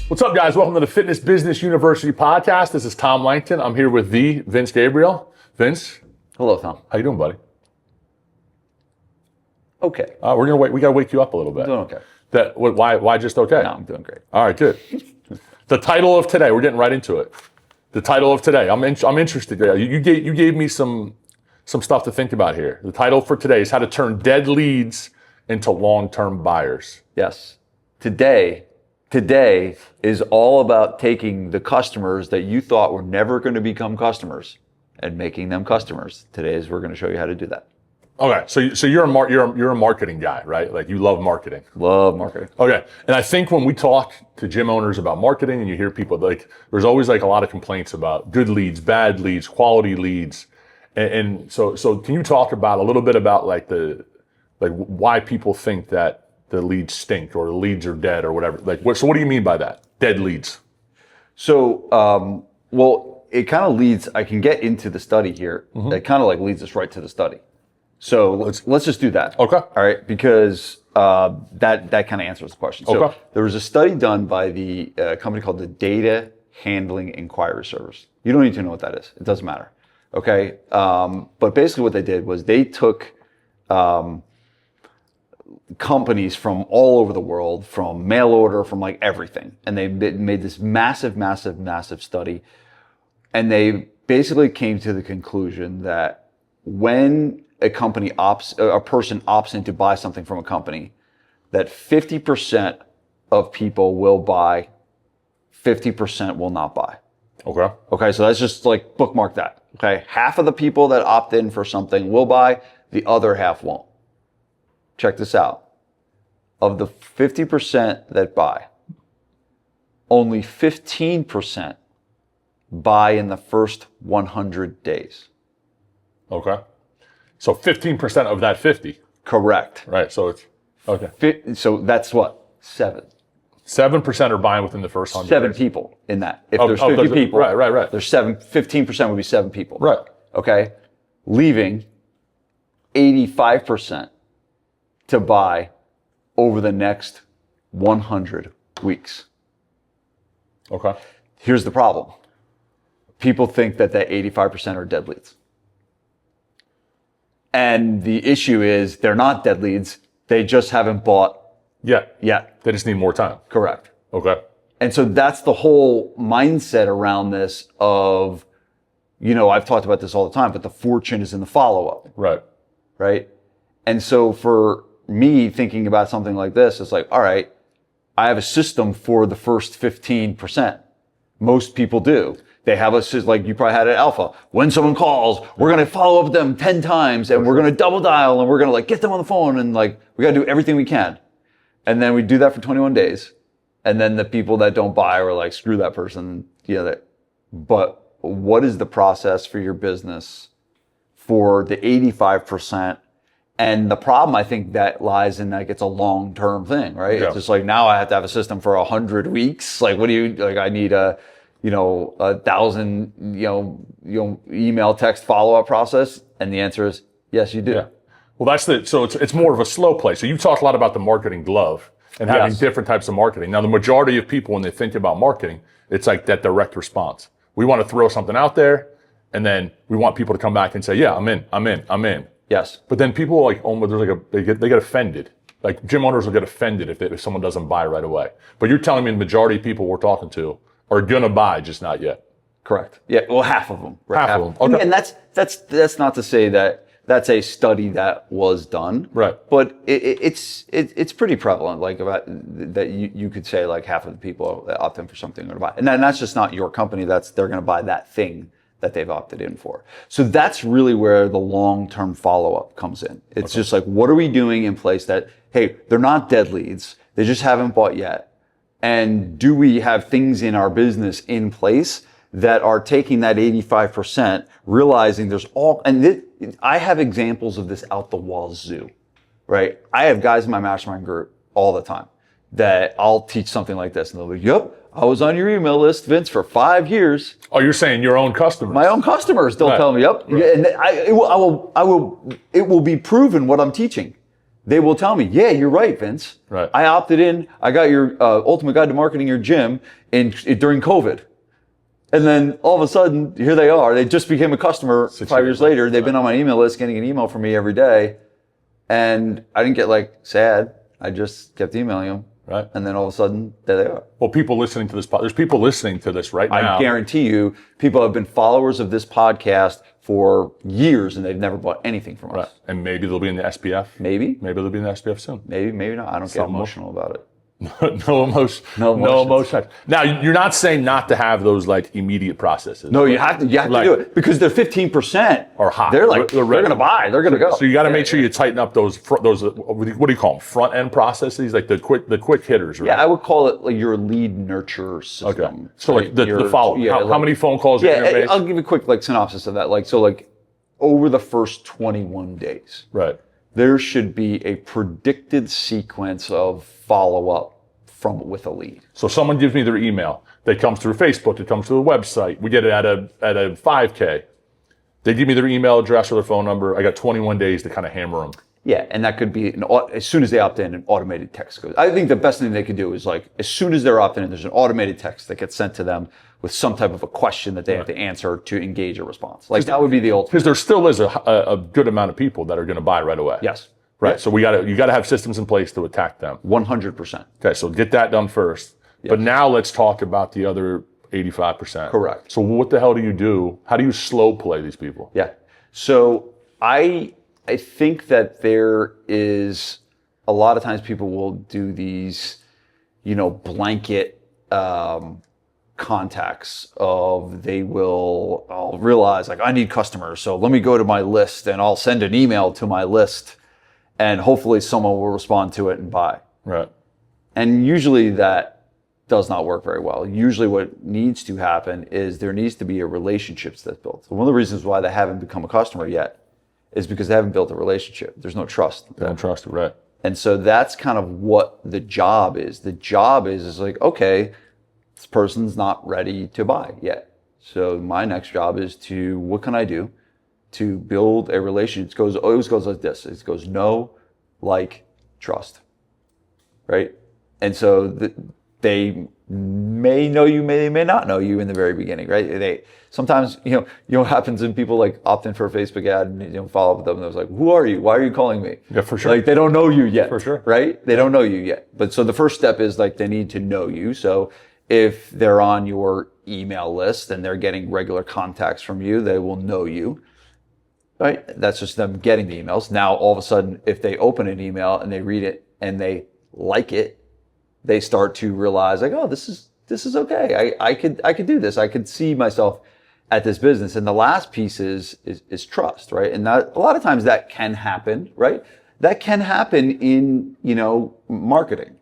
What's up, guys? Welcome to the Fitness Business University podcast. This is Tom Langton. I'm here with the Vince Gabriel. Vince. Hello, Tom. How you doing, buddy? Okay. We're gonna wait. We gotta wake you up a little bit. I'm doing okay. Why just okay? No, I'm doing great. All right, good. The title of today. We're getting right into it. The title of today. I'm interested. You gave me some stuff to think about here. The title for today is how to turn dead leads into long-term buyers. Yes. Today is all about taking the customers that you thought were never going to become customers and making them customers. We're going to show you how to do that. Okay, so you're a marketing guy, right? Like you love marketing. Love marketing. Okay, and I think when we talk to gym owners about marketing, and you hear people like, there's always like a lot of complaints about good leads, bad leads, quality leads, and so can you talk about a little bit about like why people think that the leads stink or the leads are dead or whatever? So what do you mean by that? Dead leads. So, it kind of leads. I can get into the study here. Mm-hmm. It kind of like leads us right to the study. So let's just do that. Okay. All right, because that kind of answers the question. So there was a study done by the company called the Data Handling Inquiry Service. You don't need to know what that is. It doesn't matter. Okay. But basically what they did was they took companies from all over the world, from mail order, from like everything, and they made this massive study, and they basically came to the conclusion that when a person opts in to buy something from a company, that 50% of people will buy, 50% will not buy. Okay, so that's just like bookmark that. Okay, half of the people that opt in for something will buy, the other half won't. Check this out. Of the 50% that buy, only 15% buy in the first 100 days. Okay. So 15% of that 50. Correct. Right. So it's okay. So that's what? 7% are buying within the first 100 7 days. people in that. If there's 50 people, right. There's 15% would be 7 people. Right. Okay. Leaving 85% to buy over the next 100 weeks. Okay. Here's the problem. People think that 85% are dead leads. And the issue is they're not dead leads. They just haven't bought yet. They just need more time. Correct. Okay. And so that's the whole mindset around this of, I've talked about this all the time, but the fortune is in the follow-up. Right. Right. And so for me thinking about something like this, it's like, all right, I have a system for the first 15%. Most people do. They have a system, like you probably had at Alpha. When someone calls, we're going to follow up with them 10 times and we're going to double dial and we're going to get them on the phone and we got to do everything we can. And then we do that for 21 days. And then the people that don't buy are like, screw that person. But what is the process for your business for the 85%? And the problem, I think, that lies in it's a long-term thing, right? Yeah. It's just now I have to have a system for 100 weeks. I need a 1,000, email text follow-up process. And the answer is, yes, you do. Yeah. Well, so it's more of a slow play. So you talk a lot about the marketing glove and having different types of marketing. Now, the majority of people, when they think about marketing, it's like that direct response. We want to throw something out there and then we want people to come back and say, yeah, I'm in. Yes. But then people they get offended. Like gym owners will get offended if someone doesn't buy right away. But you're telling me the majority of people we're talking to are going to buy, just not yet. Correct. Yeah. Well, half of them. Right? Half of them. Okay. And that's not to say that that's a study that was done. Right. But it's pretty prevalent. About that you could say half of the people that opt in for something are going to buy. And that's just not your company. They're going to buy that thing that they've opted in for. So that's really where the long-term follow-up comes in. It's just what are we doing in place that, hey, they're not dead leads. They just haven't bought yet. And do we have things in our business in place that are taking that 85%, realizing I have examples of this out the wazoo, right? I have guys in my mastermind group all the time that I'll teach something like this and they'll be, yep, I was on your email list, Vince, for 5 years. Oh, you're saying your own customers? My own customers. They'll tell me, yep. Right. And it will be proven what I'm teaching, they will tell me, yeah, you're right, Vince. Right. I opted in. I got your Ultimate Guide to Marketing Your Gym during COVID. And then all of a sudden, here they are. They just became a customer 5 years later. They've been on my email list, getting an email from me every day. And I didn't get sad. I just kept emailing them. Right. And then all of a sudden, there they are. Well, people listening to this, there's people listening to this right now. I guarantee you, people have been followers of this podcast for years and they've never bought anything from us. Right. And maybe they'll be in the SPF. Maybe. Maybe they'll be in the SPF soon. Maybe not. I don't get emotional about it. No emotion. No emotion. Now, you're not saying not to have those immediate processes. No, you have to do it because they're 15% or hot. They're going to buy. They're going to go. So you got to make sure you tighten up those what do you call them? Front end processes, like the quick hitters, right? Yeah, I would call it your lead nurture system. Okay. So the follow. Yeah, how many phone calls? Yeah, I'll give you a quick synopsis of that. Over the first 21 days. Right. There should be a predicted sequence of follow-up with a lead. So someone gives me their email. They come through Facebook. It comes through the website. We get it at a 5K. They give me their email address or their phone number. I got 21 days to kind of hammer them. Yeah, and that could be, as soon as they opt in, an automated text goes. I think the best thing they could do is as soon as they're opting in, there's an automated text that gets sent to them with some type of a question that they have to answer to engage a response. That would be the ultimate. Because there still is a good amount of people that are going to buy right away. Yes. Right. Yeah. So you got to have systems in place to attack them. 100%. Okay. So get that done first. Yes. But now let's talk about the other 85%. Correct. So what the hell do you do? How do you slow play these people? Yeah. So I think that there is a lot of times people will do these, blanket contacts of I'll realize I need customers. So let me go to my list and I'll send an email to my list and hopefully someone will respond to it and buy. Right. And usually that does not work very well. Usually what needs to happen is there needs to be a relationship that's built. So one of the reasons why they haven't become a customer yet is because they haven't built a relationship. There's no trust. They don't trust it, right. And so that's kind of what the job is. The job is okay, this person's not ready to buy yet. So my next job is what can I do to build a relationship? It always goes like this. It goes know, like, trust, right? And so they may know you, they may not know you in the very beginning, right? They sometimes, what happens when people opt in for a Facebook ad and follow up with them and they're who are you? Why are you calling me? Yeah, for sure. They don't know you yet. For sure. Right? They don't know you yet. But so the first step is they need to know you. So if they're on your email list and they're getting regular contacts from you, they will know you. Right? That's just them getting the emails. Now, all of a sudden, if they open an email and they read it and they like it, they start to realize this is okay. I could do this. I could see myself at this business. And the last piece is trust, right? And that a lot of times that can happen, right? That can happen in, marketing.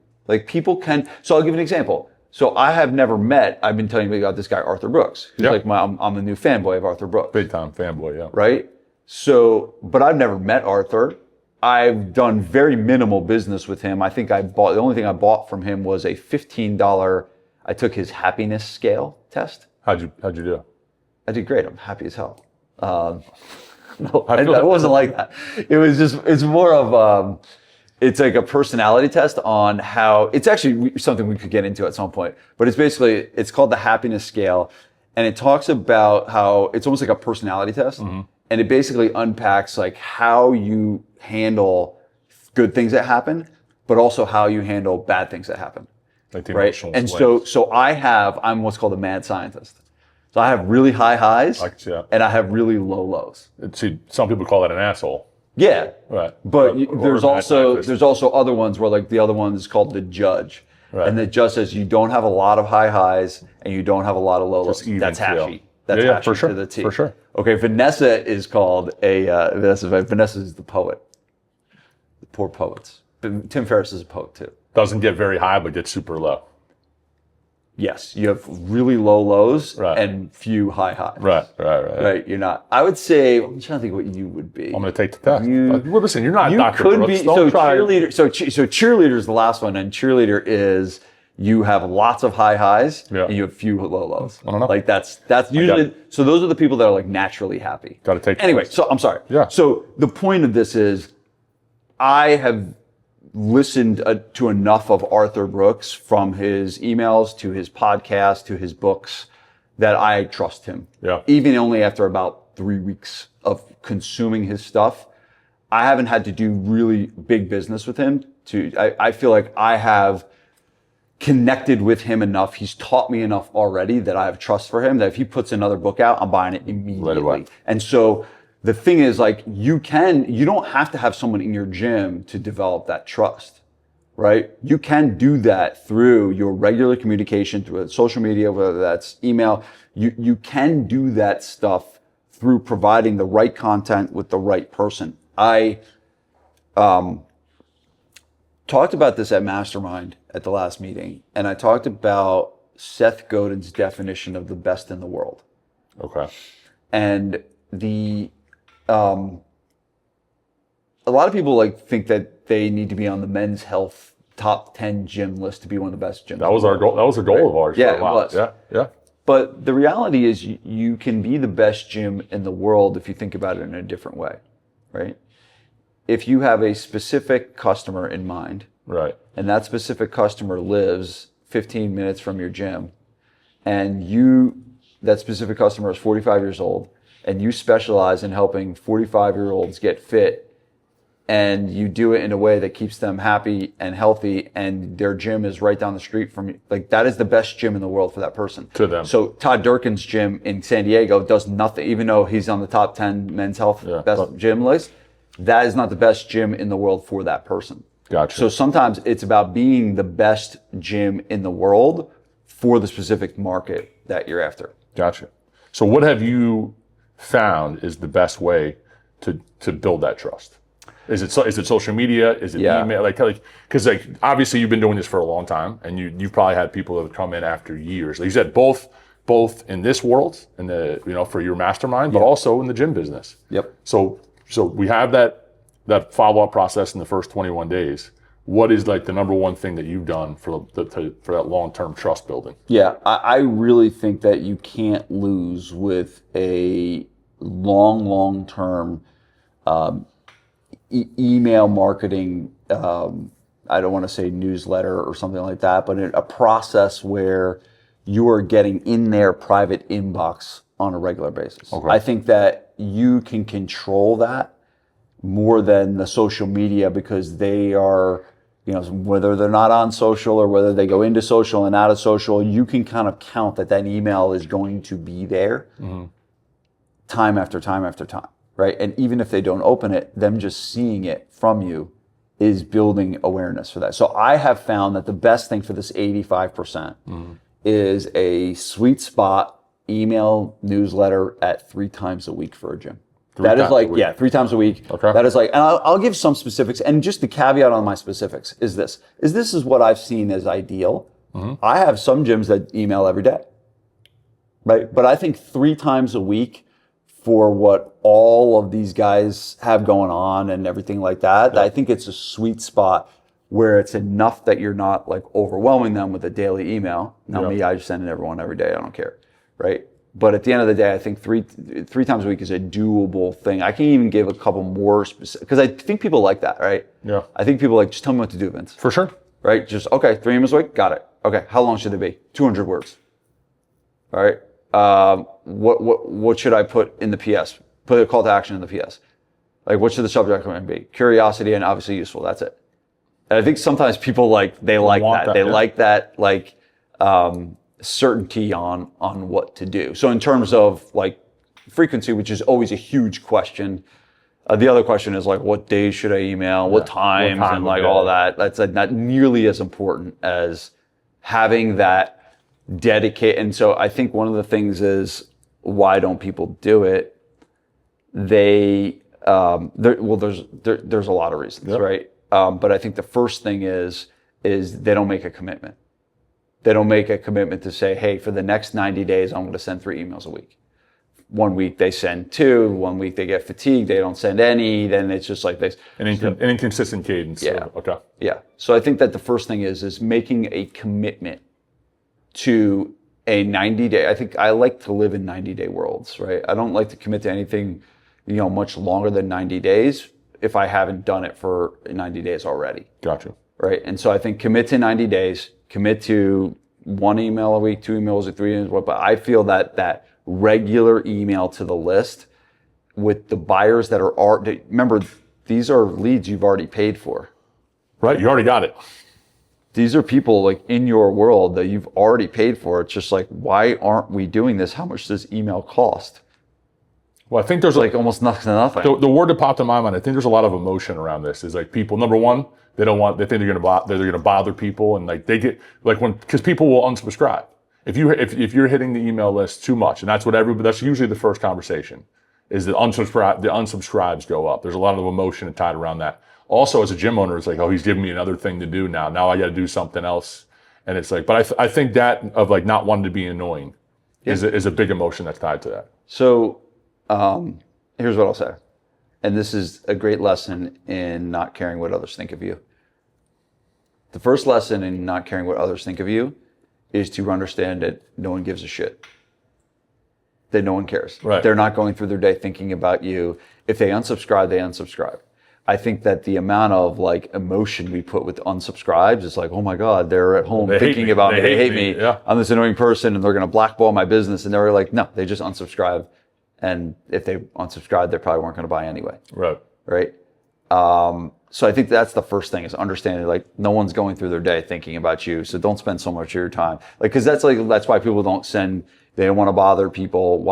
People can, so I'll give you an example. So I have never met, I've been telling you about this guy, Arthur Brooks. Who's I'm a new fanboy of Arthur Brooks. Big time fanboy, yeah. Right? So, but I've never met Arthur. I've done very minimal business with him. I think the only thing I bought from him was a $15, I took his happiness scale test. How'd you do? I did great. I'm happy as hell. No, it wasn't like that. It's more of, it's like a personality test on how, it's actually something we could get into at some point, but it's called the happiness scale. And it talks about how it's almost like a personality test. Mm-hmm. And it basically unpacks how you handle good things that happen, but also how you handle bad things that happen. Like the right? And so I'm what's called a mad scientist. So I have really high highs and I have really low lows. See, some people call that an asshole. Yeah. Right. But there's also other ones where the other one is called the judge. Right. And the judge says you don't have a lot of high highs and you don't have a lot of low lows. That's happy. That's happy for sure. To the T. For sure. Okay, Vanessa is called Vanessa is the poet. The poor poets. But Tim Ferriss is a poet too. Doesn't get very high, but gets super low. Yes, you have really low lows and few high highs. Right. You're not. I would say, I'm trying to think what you would be. I'm going to take the test. Well, listen, you're not Dr. Could Brooks. be. So cheerleader. So cheerleader is the last one, and cheerleader is you have lots of high highs and you have few low lows. I don't know. That's usually. So those are the people that are naturally happy. Got to take. Anyway, so I'm sorry. Yeah. So the point of this is, I have listened to enough of Arthur Brooks, from his emails to his podcast to his books, that I trust him. Yeah. Even only after about 3 weeks of consuming his stuff, I haven't had to do really big business with him. I feel like I have connected with him enough. He's taught me enough already that I have trust for him, that if he puts another book out, I'm buying it immediately. Right away. And so the thing is, like, you don't have to have someone in your gym to develop that trust, right? You can do that through your regular communication, through social media, whether that's email. You can do that stuff through providing the right content with the right person. I talked about this at Mastermind at the last meeting, and I talked about Seth Godin's definition of the best in the world. Okay. And a lot of people think that they need to be on the Men's Health top 10 gym list to be one of the best gyms. That was our goal. That was a goal of ours. Yeah, for a while. it was. Yeah. But the reality is, you can be the best gym in the world if you think about it in a different way, right? If you have a specific customer in mind, right, and that specific customer lives 15 minutes from your gym, and that specific customer is 45 years old, and you specialize in helping 45-year-olds get fit, and you do it in a way that keeps them happy and healthy, and their gym is right down the street from you, that is the best gym in the world for that person. To them. So Todd Durkin's gym in San Diego does nothing, even though he's on the top 10 Men's Health best gym list. That is not the best gym in the world for that person. Gotcha. So sometimes it's about being the best gym in the world for the specific market that you're after. Gotcha. So what have you found is the best way to build that trust? Is it social media? Is it email? Because obviously you've been doing this for a long time, and you've probably had people that have come in after years. Like you said, both in this world, in the for your mastermind, but also in the gym business. Yep. So we have that follow-up process in the first 21 days. What is the number one thing that you've done for that long-term trust building? Yeah, I really think that you can't lose with a long-term email marketing. I don't want to say newsletter or something like that, but a process where you are getting in their private inbox on a regular basis. Okay. I think that you can control that more than the social media, because they are, whether they're not on social or whether they go into social and out of social, you can kind of count that email is going to be there time after time after time, right? And even if they don't open it, them just seeing it from you is building awareness for that. So I have found that the best thing for this 85% is a sweet spot email newsletter at 3 times a week for a gym. That is 3 times a week. Okay. That is and I'll give some specifics, and just the caveat on my specifics is this is what I've seen as ideal. I have some gyms that email every day, right? But I think 3 times a week for what all of these guys have going on and everything like that, I think it's a sweet spot where it's enough that you're not overwhelming them with a daily email. Now me, I just send it everyone every day. I don't care, right? But at the end of the day, I think three times a week is a doable thing. I can even give a couple more specific, because I think people like that, right? Yeah. I think people just tell me what to do, Vince. For sure. Right? Just, 3 emails a week, got it. Okay, how long should they be? 200 words. All right. What should I put in the PS? Put a call to action in the PS. What should the subject line be? Curiosity and obviously useful. That's it. And I think sometimes people they like that. They like that certainty on what to do. So in terms of frequency, which is always a huge question, the other question is what days should I email, what times, and all that. That's not nearly as important as having that dedicate. And so I think one of the things is, why don't people do it? There's a lot of reasons, right? But I think the first thing is they don't make a commitment. They don't make a commitment to say, hey, for the next 90 days, I'm going to send 3 emails a week. 1 week they send 2, 1 week they get fatigued, they don't send any, then it's just like this. An inconsistent cadence. Yeah. Okay. Yeah. So I think that the first thing is making a commitment to a 90-day. I think I like to live in 90-day worlds, right? I don't like to commit to anything, much longer than 90 days. if I haven't done it for 90 days already. Gotcha. Right. And so I think commit to 90 days, commit to 1 email a week, 2 emails a week, 3 emails, but I feel that regular email to the list with the buyers that are, remember, these are leads you've already paid for. Right. You already got it. These are people like in your world that you've already paid for. It's just like, why aren't we doing this? How much does email cost? Well, I think there's like almost nothing. The word that popped in my mind, I think there's a lot of emotion around this. Is like people, number one, they think they're going to bother people, and like they get like because people will unsubscribe. If you're hitting the email list too much, and that's usually the first conversation, is that the unsubscribes go up. There's a lot of emotion tied around that. Also, as a gym owner, it's like, oh, he's giving me another thing to do now. Now I got to do something else, and it's like, but I think that of like not wanting to be annoying is a big emotion that's tied to that. So here's what I'll say, and this is a great lesson in not caring what others think of you. The first lesson in not caring what others think of you is to understand that no one gives a shit. That no one cares. Right. They're not going through their day thinking about you. If they unsubscribe, they unsubscribe. I think that the amount of like emotion we put with unsubscribes is like, oh my God, they're at home thinking about me. They hate me. Yeah. I'm this annoying person and they're going to blackball my business. And they're like, no, they just unsubscribe. And if they unsubscribed, they probably weren't going to buy anyway. Right. Right. So I think that's the first thing, is understanding like no one's going through their day thinking about you. So don't spend so much of your time. Like, cause that's why people don't send, they don't want to bother people.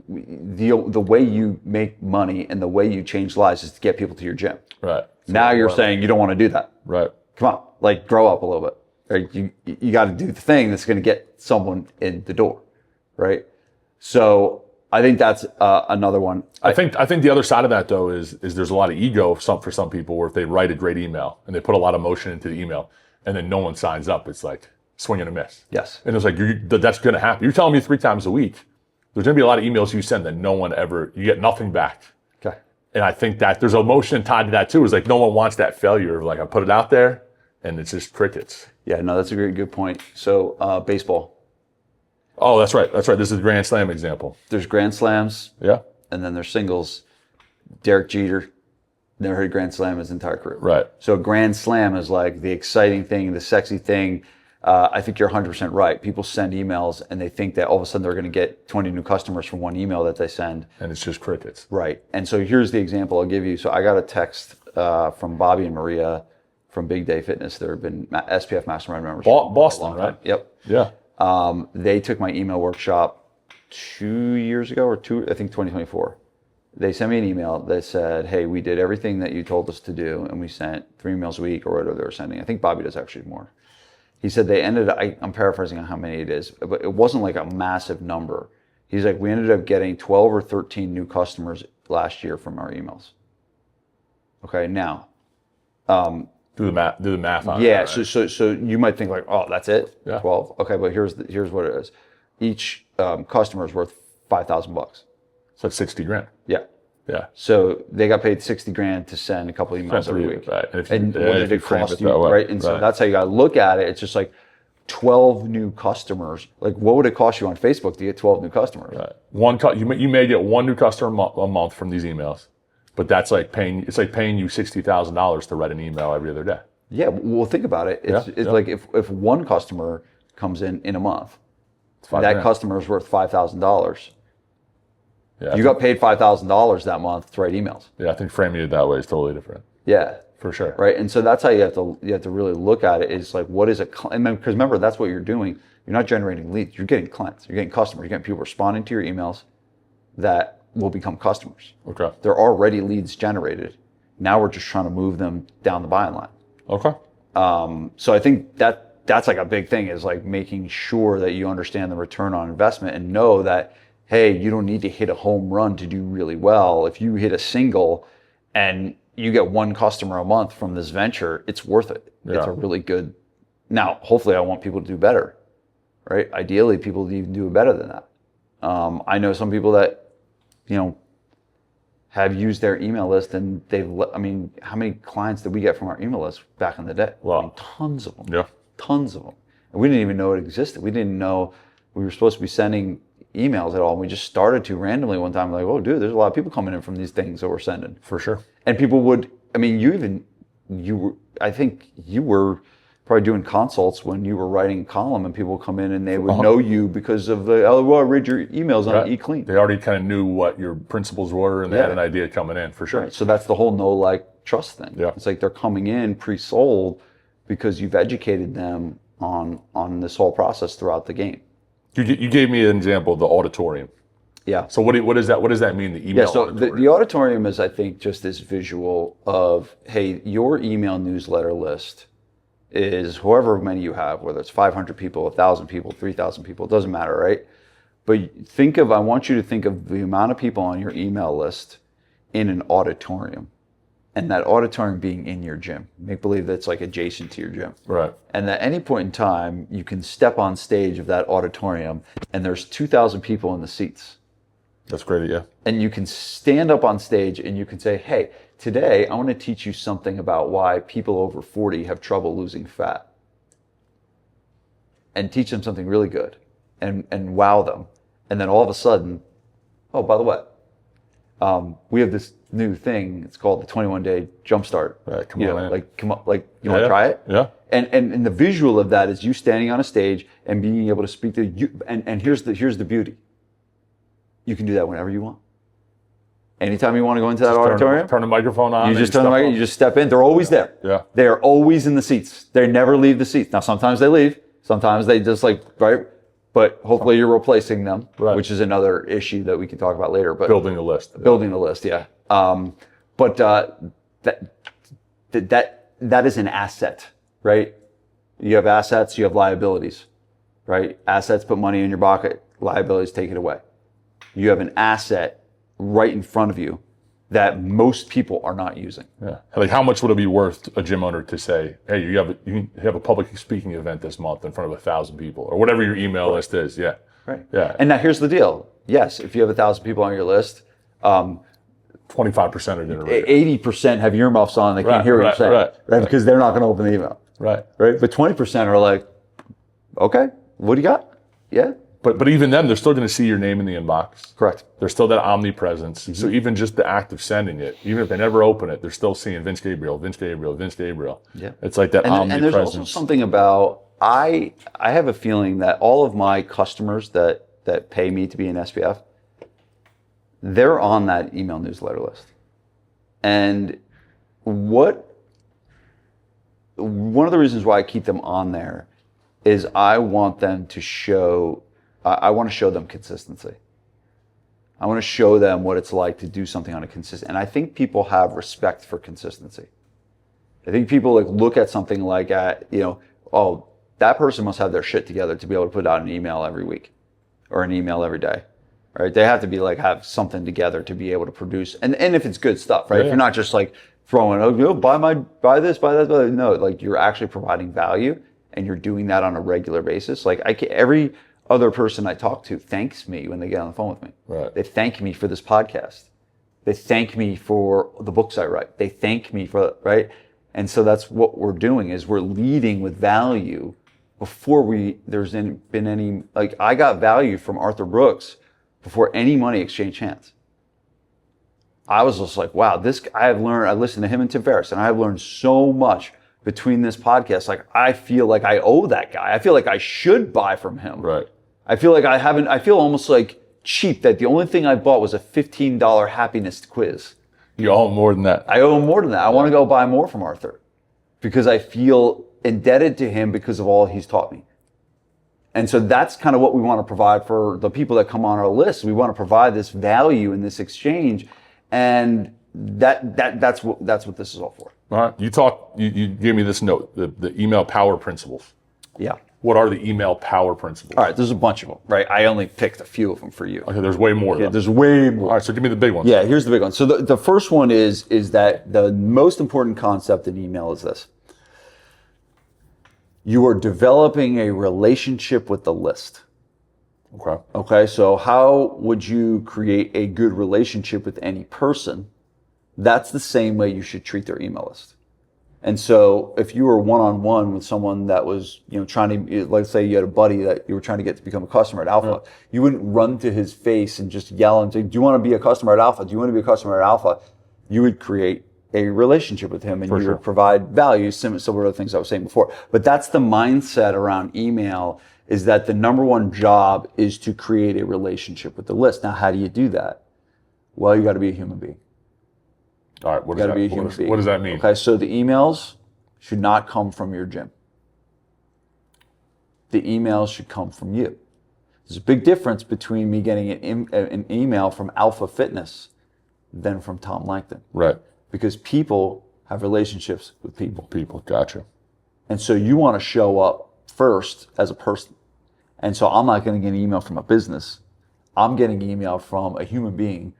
The way you make money and the way you change lives is to get people to your gym. Right. So now you're saying you don't want to do that. Right. Come on, like grow up a little bit. Right? You got to do the thing that's going to get someone in the door. Right. So I think that's another one. I think the other side of that though is there's a lot of ego for some people where if they write a great email and they put a lot of emotion into the email and then no one signs up, it's like swing and a miss. Yes. And it's like that's going to happen. You're telling me 3 times a week. There's going to be a lot of emails you send that you get nothing back. Okay. And I think that there's emotion tied to that too. Is like no one wants that failure of like I put it out there and it's just crickets. Yeah. No, that's a good point. So baseball. Oh, that's right. This is a Grand Slam example. There's Grand Slams. Yeah. And then there's singles. Derek Jeter never hit a Grand Slam his entire career. Right. So a Grand Slam is like the exciting thing, the sexy thing. I think you're 100% right. People send emails and they think that all of a sudden they're going to get 20 new customers from one email that they send. And it's just crickets. Right. And so here's the example I'll give you. So I got a text from Bobby and Maria from Big Day Fitness. They've been SPF Mastermind members. Boston, right? Yep. Yeah. They took my email workshop 2 years ago I think 2024. They sent me an email that said, hey, we did everything that you told us to do, and we sent 3 emails a week or whatever they were sending. I think Bobby does actually more. He said they I'm paraphrasing on how many it is, but it wasn't like a massive number. He's like, we ended up getting 12 or 13 new customers last year from our emails. Okay, now. Do the math on it. Yeah, Right? so you might think like, oh, that's it? Yeah. 12. Okay, but here's what it is. Each customer is worth $5,000. So that's 60 grand. Yeah. Yeah. So they got paid 60 grand to send a couple emails every week. Right. And what did it cost you? Right. And so right. that's how you got to look at it. It's just like 12 new customers. Like, what would it cost you on Facebook to get 12 new customers? Right. You may get 1 new customer a month from these emails, but that's like paying you $60,000 to write an email every other day. Yeah. Well, think about it. It's like if one customer comes in a month, that customer is worth $5,000. Yeah, you got paid $5,000 that month to write emails. Yeah, I think framing it that way is totally different. Yeah, for sure. Right, and so that's how you have to really look at it. Is like, what is because remember that's what you're doing. You're not generating leads. You're getting clients. You're getting customers. You're getting people responding to your emails that will become customers. Okay. They're already leads generated. Now we're just trying to move them down the buying line. Okay. So I think that's like a big thing, is like making sure that you understand the return on investment and know that, hey, you don't need to hit a home run to do really well. If you hit a single and you get 1 customer a month from this venture, it's worth it. Yeah. It's a really good. Now, hopefully I want people to do better, right? Ideally, people even do better than that. I know some people that, have used their email list and how many clients did we get from our email list back in the day? Wow. Tons of them. Yeah. Tons of them. And we didn't even know it existed. We didn't know we were supposed to be sending emails at all. And we just started to randomly one time, like, oh, dude, there's a lot of people coming in from these things that we're sending. For sure. And people would, I mean, I think you were probably doing consults when you were writing a column, and people would come in and they would know you because of I read your emails on eClean. They already kind of knew what your principles were, and they had an idea coming in, for sure. Right. So that's the whole know, like, trust thing. Yeah. It's like they're coming in pre-sold because you've educated them on this whole process throughout the game. You gave me an example of the auditorium. Yeah. So what does that mean, the email auditorium? The auditorium is, I think, just this visual of, hey, your email newsletter list is however many you have, whether it's 500 people, 1,000 people, 3,000 people, it doesn't matter, right? But I want you to think of the amount of people on your email list in an auditorium, and that auditorium being in your gym. Make believe that's like adjacent to your gym. Right. And at any point in time, you can step on stage of that auditorium, and there's 2,000 people in the seats. That's great, yeah. And you can stand up on stage and you can say, hey, today I want to teach you something about why people over 40 have trouble losing fat. And teach them something really good and wow them. And then all of a sudden, oh, by the way, we have this new thing. It's called the 21-day jumpstart. Right, come on, you want to try it? Yeah. And the visual of that is you standing on a stage and being able to speak to you. And here's the beauty. You can do that whenever you want. Anytime you want to go into that auditorium, turn the microphone on. You just turn the microphone. You just step in. They're always there. Yeah. They are always in the seats. They never leave the seats. Now, sometimes they leave. Sometimes they just right. But hopefully you're replacing them, which is another issue that we can talk about later. But building a list. Building a list, yeah. But that is an asset, right? You have assets. You have liabilities, right? Assets put money in your pocket. Liabilities take it away. You have an asset right in front of you that most people are not using. Yeah. Like, how much would it be worth a gym owner to say, hey, you have a public speaking event this month in front of 1,000 people, or whatever your email list is? Yeah. Right. Yeah. And now here's the deal. Yes, if you have 1,000 people on your list, 25% are generated. 80% have earmuffs on. They can't hear what you're saying, right? Because they're not going to open the email. Right. Right. But 20% are like, okay, what do you got? Yeah. But even then, they're still going to see your name in the inbox. Correct. There's still that omnipresence. Mm-hmm. So even just the act of sending it, even if they never open it, they're still seeing Vince Gabriel, Vince Gabriel, Vince Gabriel. Yeah. It's like that omnipresence. And there's also something about, I have a feeling that all of my customers that pay me to be an SPF, they're on that email newsletter list. And one of the reasons why I keep them on there is I want them to show, I want to show them consistency. I want to show them what it's like to do something on a consistent, and I think people have respect for consistency. I think people look at something like, oh, that person must have their shit together to be able to put out an email every week or an email every day, right? They have to be have something together to be able to produce, and if it's good stuff, right? Yeah. If you're not just throwing, buy this, buy that, no, you're actually providing value, and you're doing that on a regular basis. Every other person I talk to thanks me when they get on the phone with me. Right. They thank me for this podcast. They thank me for the books I write. They thank me for, right? And so that's what we're doing, is we're leading with value before there's been any, I got value from Arthur Brooks before any money exchanged hands. I was just like, wow, I listened to him and Tim Ferriss, and I have learned so much between this podcast. I feel like I owe that guy. I feel like I should buy from him. Right. I feel like I feel almost cheap that the only thing I bought was a $15 happiness quiz. You owe him more than that. I owe him more than that. I want to go buy more from Arthur because I feel indebted to him because of all he's taught me. And so that's kind of what we want to provide for the people that come on our list. We want to provide this value in this exchange, and that's what this is all for. All right. You gave me this note, the email power principles. Yeah. What are the email power principles? All right, there's a bunch of them, right? I only picked a few of them for you. Okay, there's way more. Yeah, there's way more. All right, so give me the big ones. Yeah, here's the big one. So the first one is that the most important concept in email is this. You are developing a relationship with the list. Okay. Okay, so how would you create a good relationship with any person? That's the same way you should treat their email list. And so if you were one-on-one with someone that was, trying to, let's say you had a buddy that you were trying to get to become a customer at Alpha, you wouldn't run to his face and just yell and say, do you want to be a customer at Alpha? Do you want to be a customer at Alpha? You would create a relationship with him, and For you sure. would provide value, similar to the things I was saying before. But that's the mindset around email, is that the number one job is to create a relationship with the list. Now, how do you do that? Well, you got to be a human being. All right. What You does got to be a that, human being. what does that mean? Okay, so the emails should not come from your gym. The emails should come from you. There's a big difference between me getting an email from Alpha Fitness than from Tom Langton. Right. Because people have relationships with people. People. Gotcha. And so you want to show up first as a person. And so I'm not going to get an email from a business. I'm getting an email from a human being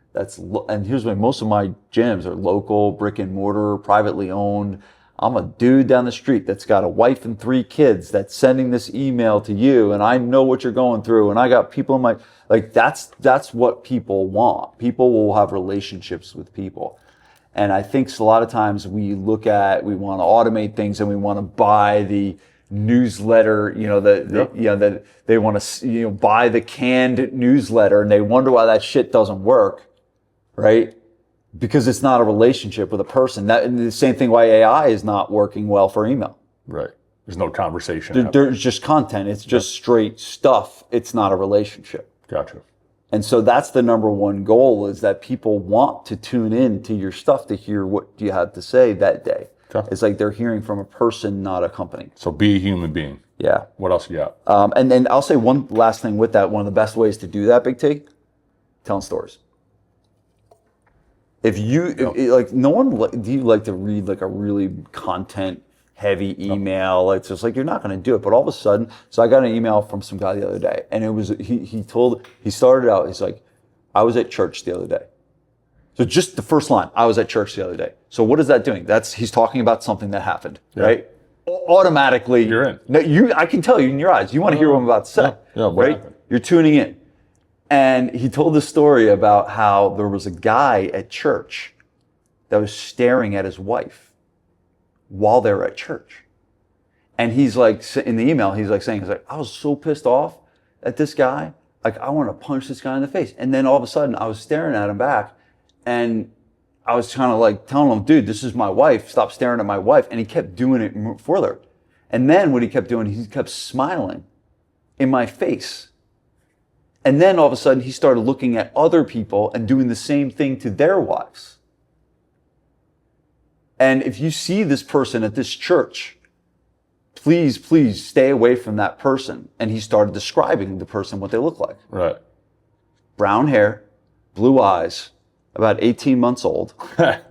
and here's why most of my gyms are local, brick and mortar, privately owned. I'm a dude down the street that's got a wife and 3 kids that's sending this email to you, and I know what you're going through, and I got people in my, like, that's what people want. People will have relationships with people. And I think a lot of times we want to automate things, and we want to buy the newsletter, that they want to, buy the canned newsletter, and they wonder why that shit doesn't work, right? Because it's not a relationship with a person. And the same thing why AI is not working well for email. Right. There's no conversation. There's just content. It's just straight stuff. It's not a relationship. Gotcha. And so that's the number one goal, is that people want to tune in to your stuff to hear what you have to say that day. Okay. It's like they're hearing from a person, not a company. So be a human being. Yeah. What else you got? And then I'll say one last thing with that. One of the best ways to do that, Big T, telling stories. Do you like to read like a really content heavy email? It's just like, you're not going to do it. But all of a sudden, so I got an email from some guy the other day, and it was, he started out, he's like, I was at church the other day. So just the first line, I was at church the other day. So what is that doing? He's talking about something that happened, right? Automatically, you're in. No, I can tell you in your eyes, you want to hear what I'm about to say, right? Happened? You're tuning in. And he told the story about how there was a guy at church that was staring at his wife while they were at church. And he's like, in the email, he's like, I was so pissed off at this guy. Like, I want to punch this guy in the face. And then all of a sudden I was staring at him back, and I was kind of like telling him, dude, this is my wife. Stop staring at my wife. And he kept doing it further. And then what he kept doing, he kept smiling in my face. And then all of a sudden he started looking at other people and doing the same thing to their wives. And if you see this person at this church, please stay away from that person. And he started describing the person, what they look like. Right. Brown hair, blue eyes, about 18 months old. I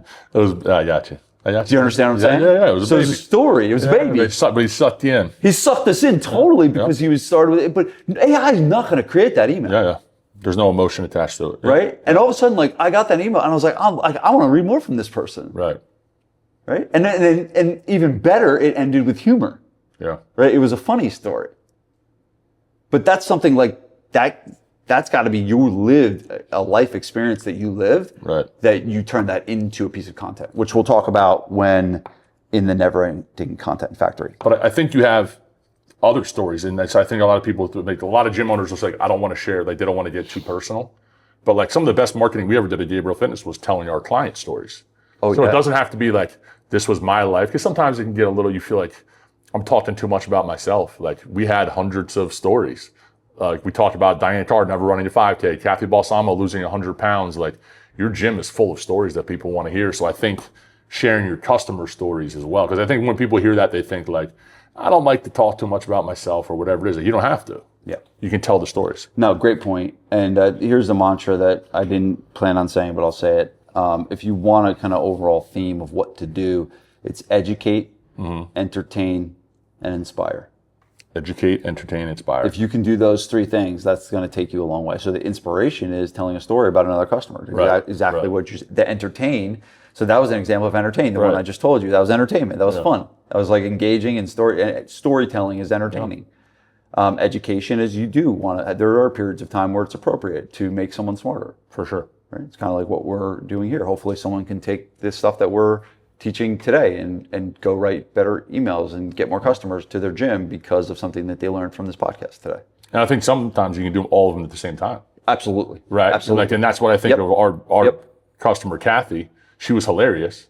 got you. Do you understand what I'm saying? Yeah. It was a baby. It was a story. It was a baby. But he sucked you in. He sucked us in totally because he was started with it. But AI is not going to create that email. Yeah. There's no emotion attached to it. Right? And all of a sudden, like, I got that email, and I was like, I want to read more from this person. Right. Right? And even better, it ended with humor. Yeah. Right? It was a funny story. But that's something like that. That's got to be a life experience that you lived, right? That you turn that into a piece of content, which we'll talk about when in the never-ending content factory. But I think you have other stories, and that's, I think a lot of people, like a lot of gym owners, will say, I don't want to share, like they don't want to get too personal. But like some of the best marketing we ever did at Gabriel Fitness was telling our client stories. So it doesn't have to be like, this was my life, because sometimes it can get a little, you feel like I'm talking too much about myself. Like we had hundreds of stories. We talked about Diane Card never running a 5K, Kathy Balsamo losing 100 pounds. Like your gym is full of stories that people want to hear. So I think sharing your customer stories as well. Because I think when people hear that, they think like, I don't like to talk too much about myself or whatever it is. You don't have to. Yeah. You can tell the stories. No, great point. And here's the mantra that I didn't plan on saying, but I'll say it. If you want a kind of overall theme of what to do, it's educate, entertain, and inspire. Educate, entertain, inspire. If you can do those 3 things, that's going to take you a long way. So the inspiration is telling a story about another customer. Exactly what you said. The entertain. So that was an example of entertain. The one I just told you, that was entertainment. That was fun. That was like engaging, and storytelling is entertaining. Education is you do want to, there are periods of time where it's appropriate to make someone smarter. For sure. Right? It's kind of like what we're doing here. Hopefully someone can take this stuff that we're teaching today and go write better emails and get more customers to their gym because of something that they learned from this podcast today. And I think sometimes you can do all of them at the same time. Absolutely. Right. Absolutely. And that's what I think of our customer, Kathy. She was hilarious,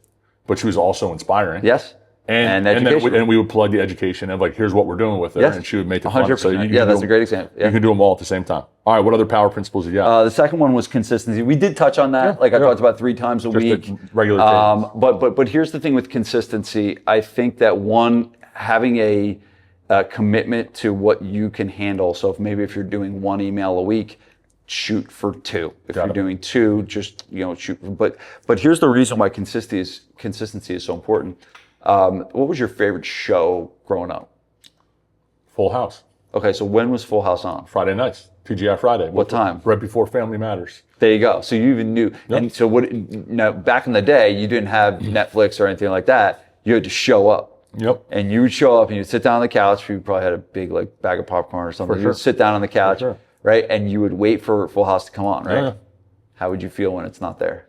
but she was also inspiring. Yes. And then we would plug the education of like, here's what we're doing with it, and she would make it fun. So that's a great example. Yeah. You can do them all at the same time. All right, what other power principles you got? The second one was consistency. We did touch on that. I talked about 3 times a week. Regular cadence. But here's the thing with consistency. I think that having a commitment to what you can handle. So if you're doing 1 email a week, shoot for 2. If you're doing 2, just shoot. But here's the reason why consistency is so important. What was your favorite show growing up? Full House. Okay, so when was Full House on? Friday nights, TGI Friday. What time? Right before Family Matters. There you go. So you even knew. Yep. And so back in the day, you didn't have Netflix or anything like that. You had to show up. Yep. And you would show up and you'd sit down on the couch. You probably had a big bag of popcorn or something. You would sit down on the couch, right? And you would wait for Full House to come on, right? Yeah. How would you feel when it's not there?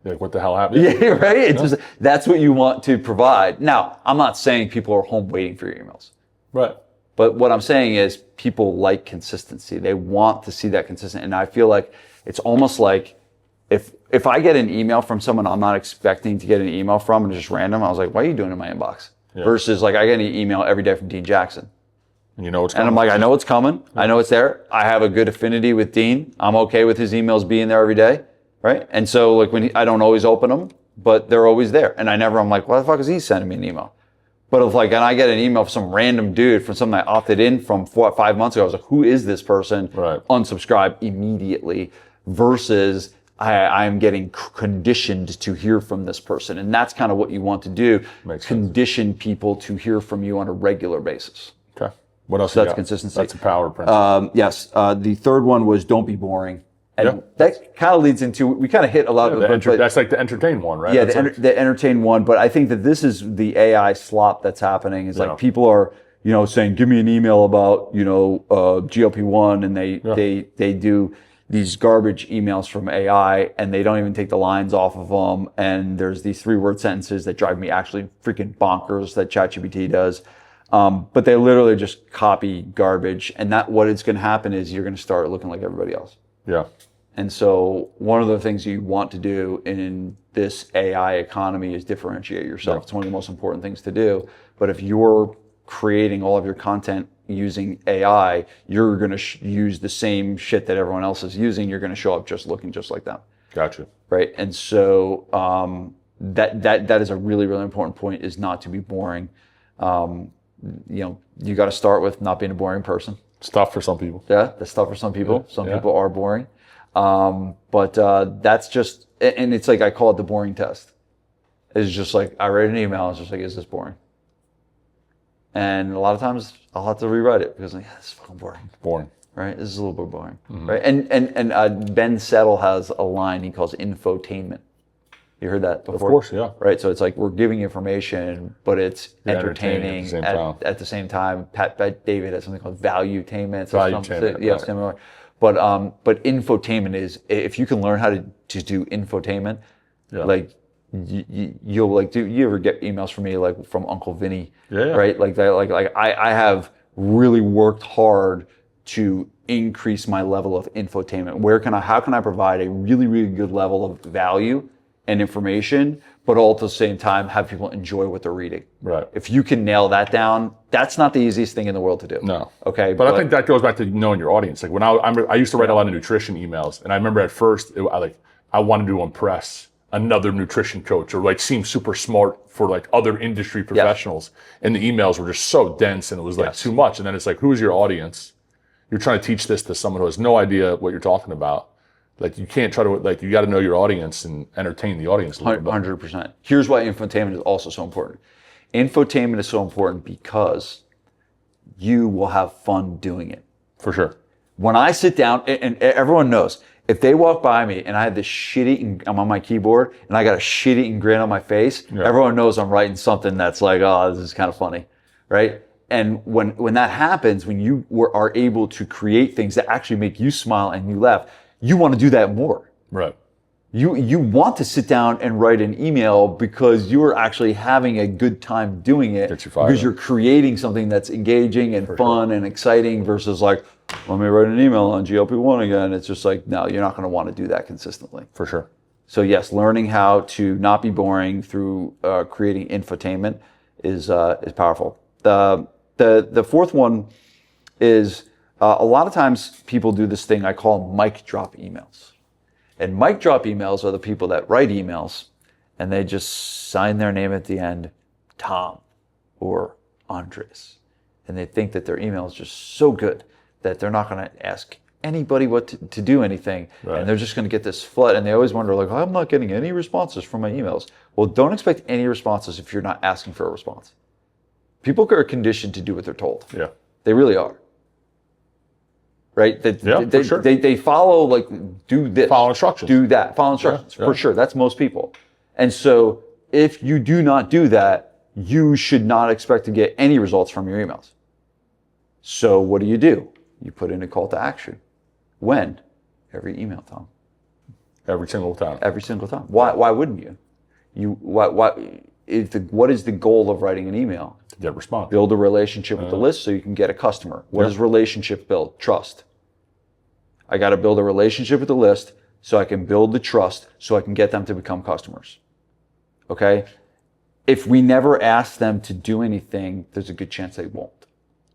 Like, what the hell happened? Yeah, right? It's just, that's what you want to provide. Now, I'm not saying people are home waiting for your emails. Right. But what I'm saying is people like consistency. They want to see that consistent. And I feel like it's almost like if I get an email from someone I'm not expecting to get an email from and it's just random, I was like, what are you doing in my inbox? Yeah. Versus I get an email every day from Dean Jackson. And you know it's coming. And I'm like, I know it's coming. I know it's there. I have a good affinity with Dean. I'm okay with his emails being there every day. Right? And so I don't always open them, but they're always there. And I'm like, why the fuck is he sending me an email? But and I get an email from some random dude from something I opted in from 4 or 5 months ago. I was like, who is this person? Right. Unsubscribe immediately versus I'm getting conditioned to hear from this person. And that's kind of what you want to do. Condition people to hear from you on a regular basis. Okay. What else? So that's consistency. That's a power principle. Yes. The third one was don't be boring. And that kind of leads into, we kind of hit a lot of it. That's like the entertain one, right? Yeah, the entertain one. But I think that this is the AI slop that's happening. Is like people are, saying, give me an email about, GLP-1, and they do these garbage emails from AI, and they don't even take the lines off of them. And there's these 3-word sentences that drive me actually freaking bonkers that ChatGPT does. But they literally just copy garbage. And what it's going to happen is you're going to start looking like everybody else. Yeah. And so one of the things you want to do in this AI economy is differentiate yourself. Yeah. It's one of the most important things to do. But if you're creating all of your content using AI, you're going to use the same shit that everyone else is using. You're going to show up looking just like them. Gotcha. Right. And so that is a really, really important point, is not to be boring. You got to start with not being a boring person. It's tough for some people. Yeah, that's tough for some people. Some people are boring. But that's just, and it's like, I call it the boring test. It's just like, I write an email, it's just like, is this boring? And a lot of times I'll have to rewrite it because this is fucking boring. Boring. Right? This is a little bit boring. Mm-hmm. Right? And Ben Settle has a line he calls infotainment. You heard that before? Of course, yeah. Right? So it's like, we're giving information, but it's entertaining at the same time. Pat David has something called valuetainment. Similar. But infotainment is, if you can learn how to do infotainment, like you'll like, do you ever get emails from me like from Uncle Vinny? Yeah. Right? Like that, like I have really worked hard to increase my level of infotainment. How can I provide a really, really good level of value and information, but all at the same time have people enjoy what they're reading? Right. If you can nail that down, that's not the easiest thing in the world to do. No. Okay. But I think that goes back to knowing your audience. Like when I used to write a lot of nutrition emails, and I remember at first I wanted to impress another nutrition coach or like seem super smart for like other industry professionals, and the emails were just so dense and it was like too much. And then it's like, who's your audience? You're trying to teach this to someone who has no idea what you're talking about. Like you can't try to, like you got to know your audience and entertain the audience a little bit. 100%. Here's why infotainment is also so important. Infotainment is so important because you will have fun doing it. For sure. When I sit down, and everyone knows, if they walk by me and I have this shit-eating, I'm on my keyboard and I got a shit-eating grin on my face, everyone knows I'm writing something that's like, oh, this is kind of funny, right? And when that happens, when you are able to create things that actually make you smile and you laugh, you want to do that more. Right. You want to sit down and write an email because you're actually having a good time doing it, because you're creating something that's engaging and fun and exciting versus like, let me write an email on GLP-1 again. It's just like, no, you're not going to want to do that consistently. For sure. So yes, learning how to not be boring through creating infotainment is powerful. The fourth one is a lot of times people do this thing I call mic drop emails. And mic drop emails are the people that write emails and they just sign their name at the end, Tom or Andres. And they think that their email is just so good that they're not going to ask anybody what to do anything. Right. And they're just going to get this flood. And they always wonder, like, I'm not getting any responses from my emails. Well, don't expect any responses if you're not asking for a response. People are conditioned to do what they're told. Yeah. They really are. Right? For sure. They follow, like, do this. Follow instructions. Do that. Follow instructions. Yeah. For sure. That's most people. And so if you do not do that, you should not expect to get any results from your emails. So what do? You put in a call to action. When? Every email, Tom. Every single time. Every single time. Why wouldn't you? What is the goal of writing an email? To get response. Build a relationship with the list so you can get a customer. What does relationship build? Trust. I got to build a relationship with the list so I can build the trust so I can get them to become customers. Okay? If we never ask them to do anything, there's a good chance they won't.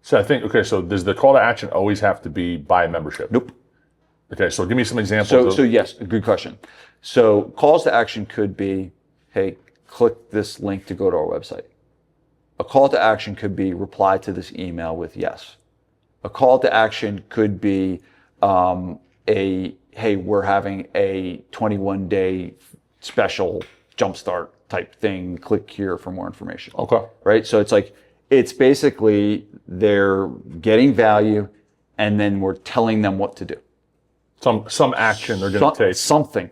So I think, so does the call to action always have to be buy a membership? Nope. Okay, so give me some examples. So yes, good question. So calls to action could be, hey, click this link to go to our website. A call to action could be reply to this email with yes. A call to action could be hey, we're having a 21-day special jumpstart type thing. Click here for more information. Okay. Right? So it's basically they're getting value and then we're telling them what to do. Some action they're going to take. Something.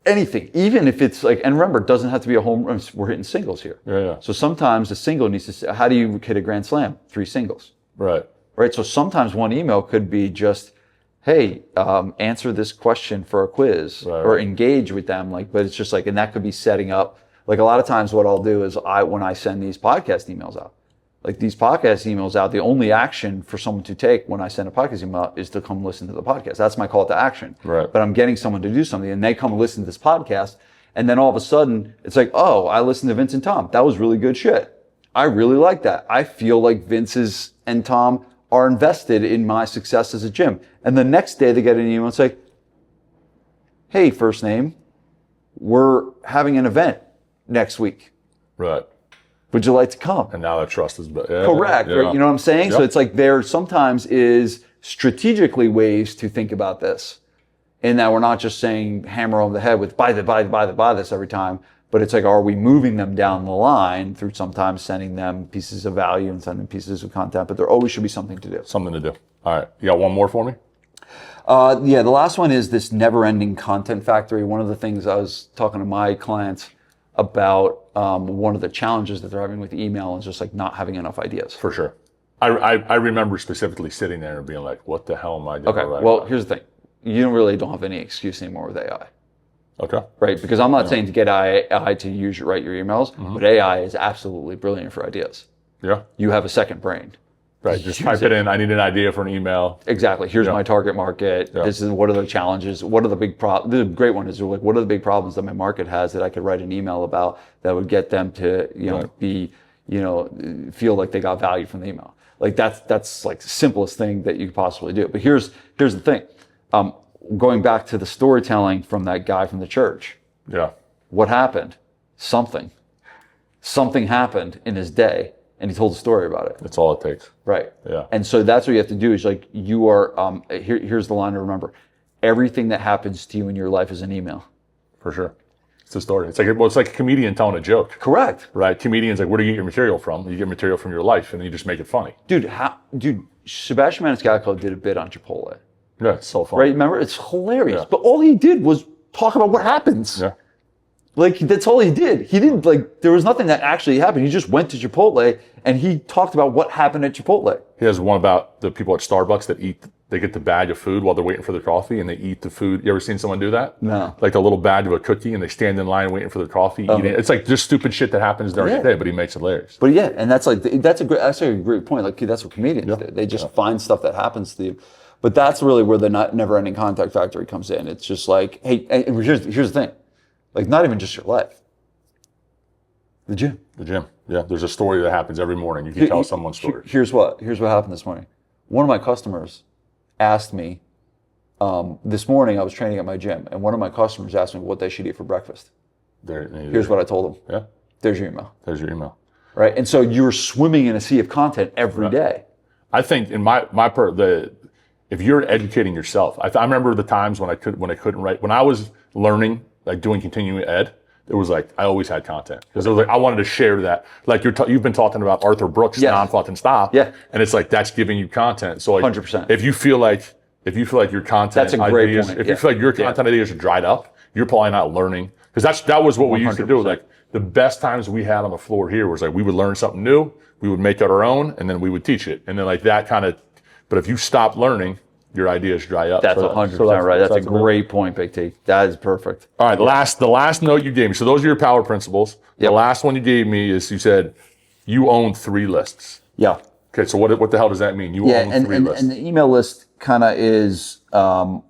Anything. Even if it's like, and remember, it doesn't have to be a home run. We're hitting singles here. Yeah. So sometimes a single needs to say, how do you hit a grand slam? 3 singles. Right. So sometimes one email could be just, hey, answer this question for a quiz or engage with them. But it's just and that could be setting up. A lot of times what I'll do is when I send these podcast emails out, the only action for someone to take when I send a podcast email is to come listen to the podcast. That's my call to action. Right. But I'm getting someone to do something and they come listen to this podcast. And then all of a sudden it's oh, I listened to Vince and Tom. That was really good shit. I really like that. I feel like Vince's and Tom are invested in my success as a gym. And the next day they get an email and say, hey, first name, we're having an event next week. Right. Would you like to come? And now that trust is correct. Right? You know what I'm saying? Yep. So it's there sometimes is strategically ways to think about this, in that we're not just saying hammer on the head with buy this every time, but it's are we moving them down the line through sometimes sending them pieces of value and sending pieces of content, but there always should be something to do. Something to do. All right. You got one more for me? The last one is this never-ending content factory. One of the things I was talking to my clients about, one of the challenges that they're having with email is just not having enough ideas. For sure. I remember specifically sitting there and being like, what the hell am I doing? Okay, well, here's the thing. You really don't have any excuse anymore with AI. Okay. Right? Because I'm not saying to get AI to write your emails, but AI is absolutely brilliant for ideas. Yeah. You have a second brain. Right. Just type it in. I need an idea for an email. Exactly. Here's my target market. Yeah. This is what are the challenges. What are the big problems? The great one is what are the big problems that my market has that I could write an email about that would get them to, be, feel like they got value from the email. That's the simplest thing that you could possibly do. But here's the thing. Going back to the storytelling from that guy from the church. Yeah. What happened? Something happened in his day. And he told a story about it. That's all it takes. Right. Yeah. And so that's what you have to do is you are, here's the line to remember. Everything that happens to you in your life is an email. For sure. It's a story. It's like a comedian telling a joke. Correct. Right. Comedians, where do you get your material from? You get material from your life and then you just make it funny. Dude, Sebastian Maniscalco did a bit on Chipotle. Yeah, it's so funny. Right. Remember? It's hilarious. Yeah. But all he did was talk about what happens. Yeah. That's all he did. He didn't there was nothing that actually happened. He just went to Chipotle and he talked about what happened at Chipotle. He has one about the people at Starbucks that they get the bag of food while they're waiting for their coffee and they eat the food. You ever seen someone do that? No. A little bag of a cookie and they stand in line waiting for their coffee, eating it. It's just stupid shit that happens during the day, but he makes it hilarious. But yeah, and that's a great point. That's what comedians do. They just find stuff that happens to you. But that's really where the never-ending contact factory comes in. It's just like, hey, and here's the thing. Like, not even just your life. The gym. The gym. Yeah, there's a story that happens every morning. You can tell someone's story. Here's what happened this morning. One of my customers asked me, this morning I was training at my gym, and one of my customers asked me what they should eat for breakfast. Here's what I told them. Yeah. There's your email. There's your email. Right? And so you're swimming in a sea of content every day. I think in if you're educating yourself, I remember the times when I couldn't write. When I was learning, like doing continuing ed, it was like I always had content because it was like I wanted to share that. Like you've been talking about Arthur Brooks, non-fucking stop, and it's like that's giving you content. So like, 100%. If you feel like your content, that's a great ideas, point. If you feel like your content ideas are dried up, you're probably not learning because that was what we used to do. Like the best times we had on the floor here was like we would learn something new, we would make it our own, and then we would teach it, and then like that kind of. But if you stop learning, your ideas dry up. That's 100% right. That's a great point, Big T. That is perfect. All right, the last note you gave me. So those are your power principles. The last one you gave me is you said you own 3 lists. Yeah. Okay, so what the hell does that mean? You own 3 lists. And the email list kind of is all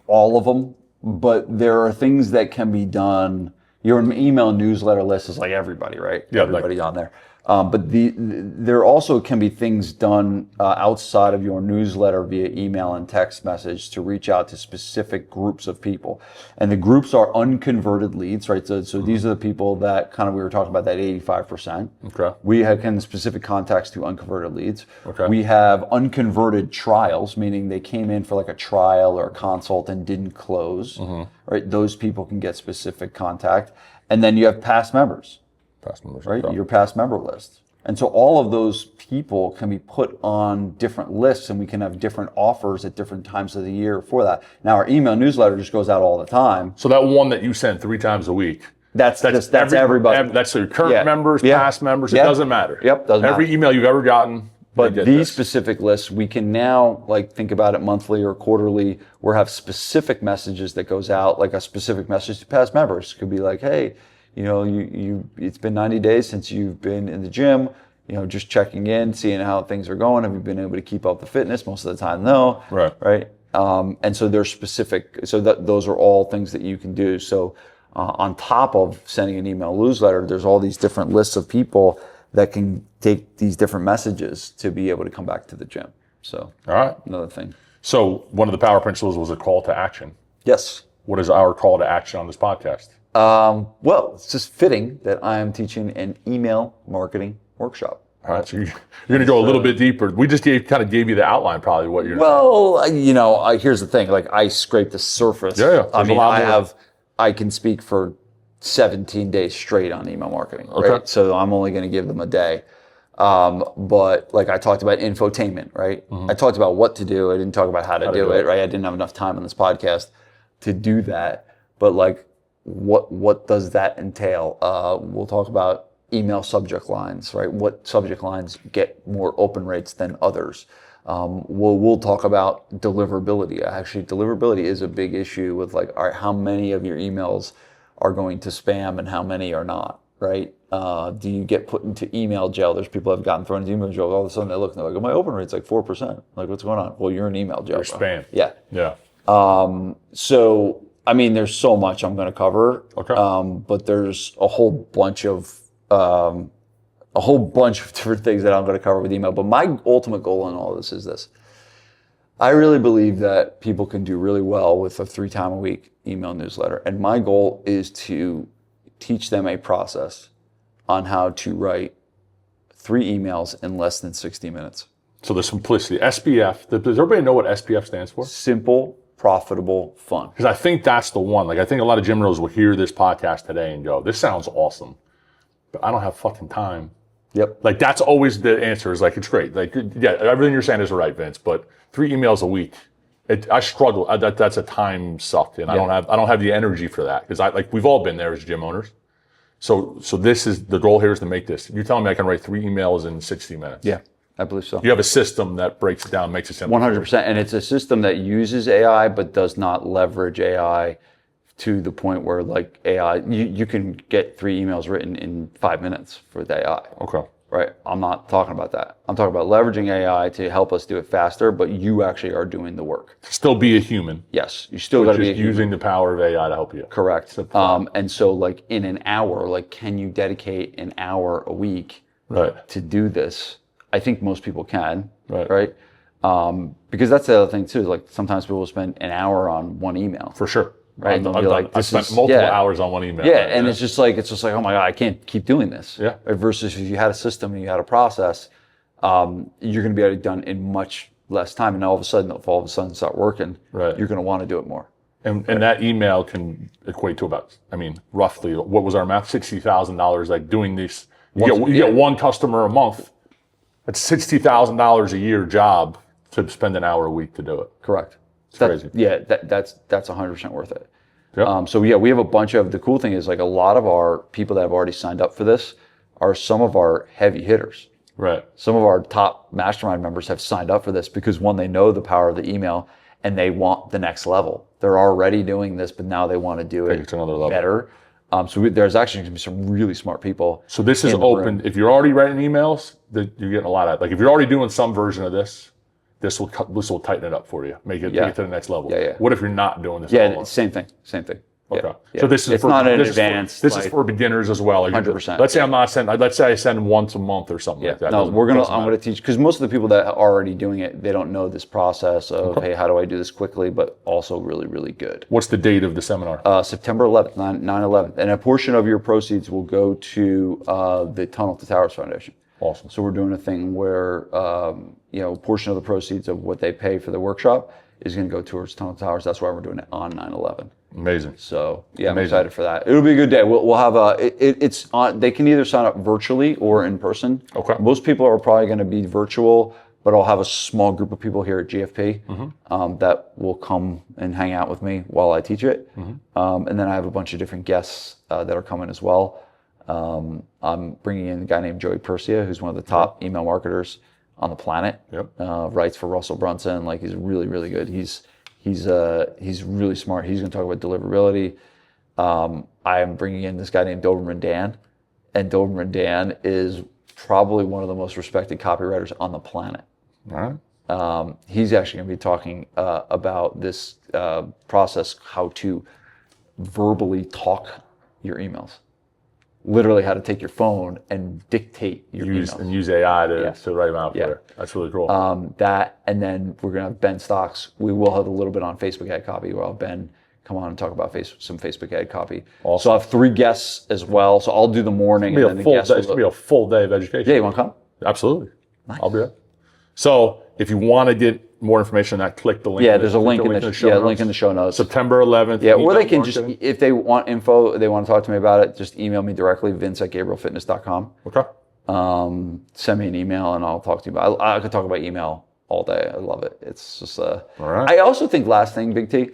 of them, but there are things that can be done. Your email newsletter list is like everybody, right? Yeah, everybody's on there. But there also can be things done outside of your newsletter via email and text message to reach out to specific groups of people. And the groups are unconverted leads, right? So these are the people that kind of, we were talking about that 85%. Okay. We have specific contacts to unconverted leads. Okay. We have unconverted trials, meaning they came in for like a trial or a consult and didn't close, right? Those people can get specific contact. And then you have past members. Past members, right? Your past member list. And so all of those people can be put on different lists and we can have different offers at different times of the year for that. Now our email newsletter just goes out all the time. So that one that you send 3 times a week. That's everybody. That's your current members, past members. It doesn't matter. Yep, doesn't matter. Every email you've ever gotten. But these specific lists, we can now like think about it monthly or quarterly, or have specific messages that goes out, like a specific message to past members. It could be like, hey, you know, it's been 90 days since you've been in the gym, you know, just checking in, seeing how things are going. Have you been able to keep up the fitness? Most of the time, no. Right. And so they're specific. So those are all things that you can do. So on top of sending an email newsletter, there's all these different lists of people that can take these different messages to be able to come back to the gym. So all right, another thing. So one of the power principles was a call to action. Yes. What is our call to action on this podcast? Well, it's just fitting that I am teaching an email marketing workshop. All right, so you're going to go a little bit deeper. We just kind of gave you the outline, probably what you're. Well, you know, here's the thing. Like I scraped the surface. Yeah. I mean, I can speak for 17 days straight on email marketing. Okay. Right? So I'm only going to give them a day. But like I talked about infotainment, right? I talked about what to do. I didn't talk about how to do it, right? I didn't have enough time on this podcast to do that. But like, what does that entail? We'll talk about email subject lines, right? What subject lines get more open rates than others? We'll talk about deliverability. Actually, deliverability is a big issue with like, all right, how many of your emails are going to spam and how many are not, right? Do you get put into email jail? There's people that have gotten thrown into email jail. All of a sudden they look and they're like, oh, my open rate's like 4%. Like, what's going on? Well, you're in email jail. You're spam. Yeah. Yeah. So, I mean, there's so much I'm going to cover. Okay. But there's a whole bunch of different things that I'm going to cover with email. But my ultimate goal in all this is this. I really believe that people can do really well with a 3-time-a-week email newsletter. And my goal is to teach them a process on how to write 3 emails in less than 60 minutes. So the simplicity, SPF, does everybody know what SPF stands for? Simple, profitable, fun. Because I think that's the one. Like, I think a lot of gym owners will hear this podcast today and go, this sounds awesome, but I don't have fucking time. Yep. Like, that's always the answer is like, it's great. Like, yeah, everything you're saying is right, Vince, but 3 emails a week, I struggle. That's a time suck, and I don't have the energy for that because we've all been there as gym owners. So this is the goal here is to make this. You're telling me I can write 3 emails in 60 minutes? Yeah, I believe so. You have a system that breaks it down, makes it simple. 100%, and it's a system that uses AI but does not leverage AI to the point where like AI, you can get 3 emails written in 5 minutes for the AI. Okay. right? I'm not talking about that. I'm talking about leveraging AI to help us do it faster, but you actually are doing the work. Still be a human. Yes, you still got to be a human. Using the power of AI to help you. Correct. And so like in an hour, like can you dedicate an hour a week to do this? I think most people can, right? Because that's the other thing too, is like sometimes people will spend an hour on one email. For sure. Right. I've spent multiple hours on one email. Yeah. And it's just like, oh my God, I can't keep doing this. Yeah. Right? Versus if you had a system and you had a process, you're going to be able to do it done in much less time. And all of a sudden, if all of a sudden start working, you're going to want to do it more. And that email can equate to about, I mean, roughly, what was our math? $60,000, like doing this. You get one customer a month. That's $60,000 a year job to spend an hour a week to do it. Correct. It's crazy. Yeah, that's 100% worth it. Yep. So yeah, we have a bunch of, the cool thing is like a lot of our people that have already signed up for this are some of our heavy hitters. Right. Some of our top mastermind members have signed up for this because one, they know the power of the email and they want the next level. They're already doing this, but now they want to do it better. So there's actually going to be some really smart people. So this is open. If you're already writing emails, you're getting a lot of, like if you're already doing some version of this, this will tighten it up for you, make it to the next level. What if you're not doing this? Yeah, same thing. Okay. So this is this is for beginners as well. Like 100%. Let's say I'm not sending. Let's say I send once a month or something like that. No, I'm gonna teach, because most of the people that are already doing it, they don't know this process of hey, how do I do this quickly, but also really, really good. What's the date of the seminar? September 11th, 9/11, and a portion of your proceeds will go to the Tunnel to Towers Foundation. Awesome. So we're doing a thing where a portion of the proceeds of what they pay for the workshop is going to go towards Tunnel to Towers. That's why we're doing it on 9/11. Amazing. So I'm excited for that. It'll be a good day. We'll have it's on. They can either sign up virtually or in person. Okay. Most people are probably going to be virtual, but I'll have a small group of people here at GFP that will come and hang out with me while I teach it. And then I have a bunch of different guests that are coming as well. I'm bringing in a guy named Joey Persia, who's one of the top email marketers on the planet. Writes for Russell Brunson. Like he's really, really good. He's really smart. He's going to talk about deliverability. I am bringing in this guy named Doberman Dan, and Doberman Dan is probably one of the most respected copywriters on the planet. All right. He's actually going to be talking about this process, how to verbally talk your emails. Literally how to take your phone and dictate your emails. And use AI to write them out for you. That's really cool. That, and then we're going to have Ben Stocks. We will have a little bit on Facebook ad copy. We'll have Ben come on and talk about some Facebook ad copy. Awesome. So I have 3 guests as well. So I'll do the morning. It's going to be a full day of education. Yeah, you want to come? Absolutely. Nice. I'll be there. So if you want to get more information on that, click the link. Yeah, there's a link in the show notes. September 11th. Yeah, or they can just, if they want info, they want to talk to me about it, just email me directly, vince@gabrielfitness.com. Okay. Send me an email and I'll talk to you about it. I could talk about email all day. I love it. It's just, all right. I also think, last thing, Big T,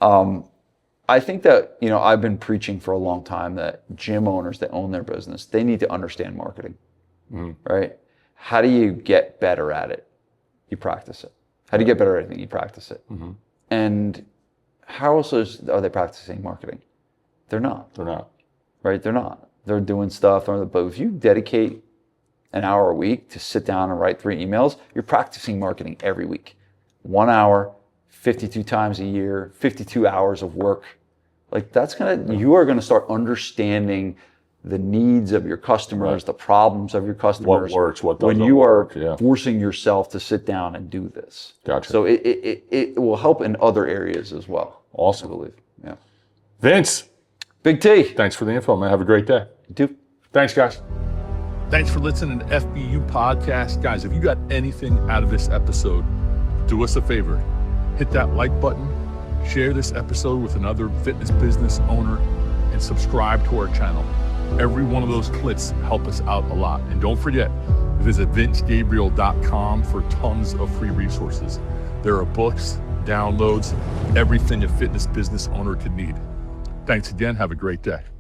I think that, I've been preaching for a long time that gym owners that own their business, they need to understand marketing, right? How do you get better at it? You practice it. How do you get better at anything? You practice it. And how else are they practicing marketing? They're not. They're not. Right? They're not. They're doing stuff. But if you dedicate an hour a week to sit down and write 3 emails, you're practicing marketing every week. 1 hour, 52 times a year, 52 hours of work. Like you are going to start understanding the needs of your customers, the problems of your customers. What works, what doesn't when you work. are forcing yourself to sit down and do this. Gotcha. So it will help in other areas as well. Awesome. I believe. Yeah. Vince. Big T. Thanks for the info, man. Have a great day. You too. Thanks, guys. Thanks for listening to FBU Podcast. Guys, if you got anything out of this episode, do us a favor. Hit that like button, share this episode with another fitness business owner, and subscribe to our channel. Every one of those clicks help us out a lot. And don't forget, visit vincegabriel.com for tons of free resources. There are books, downloads, everything a fitness business owner could need. Thanks again. Have a great day.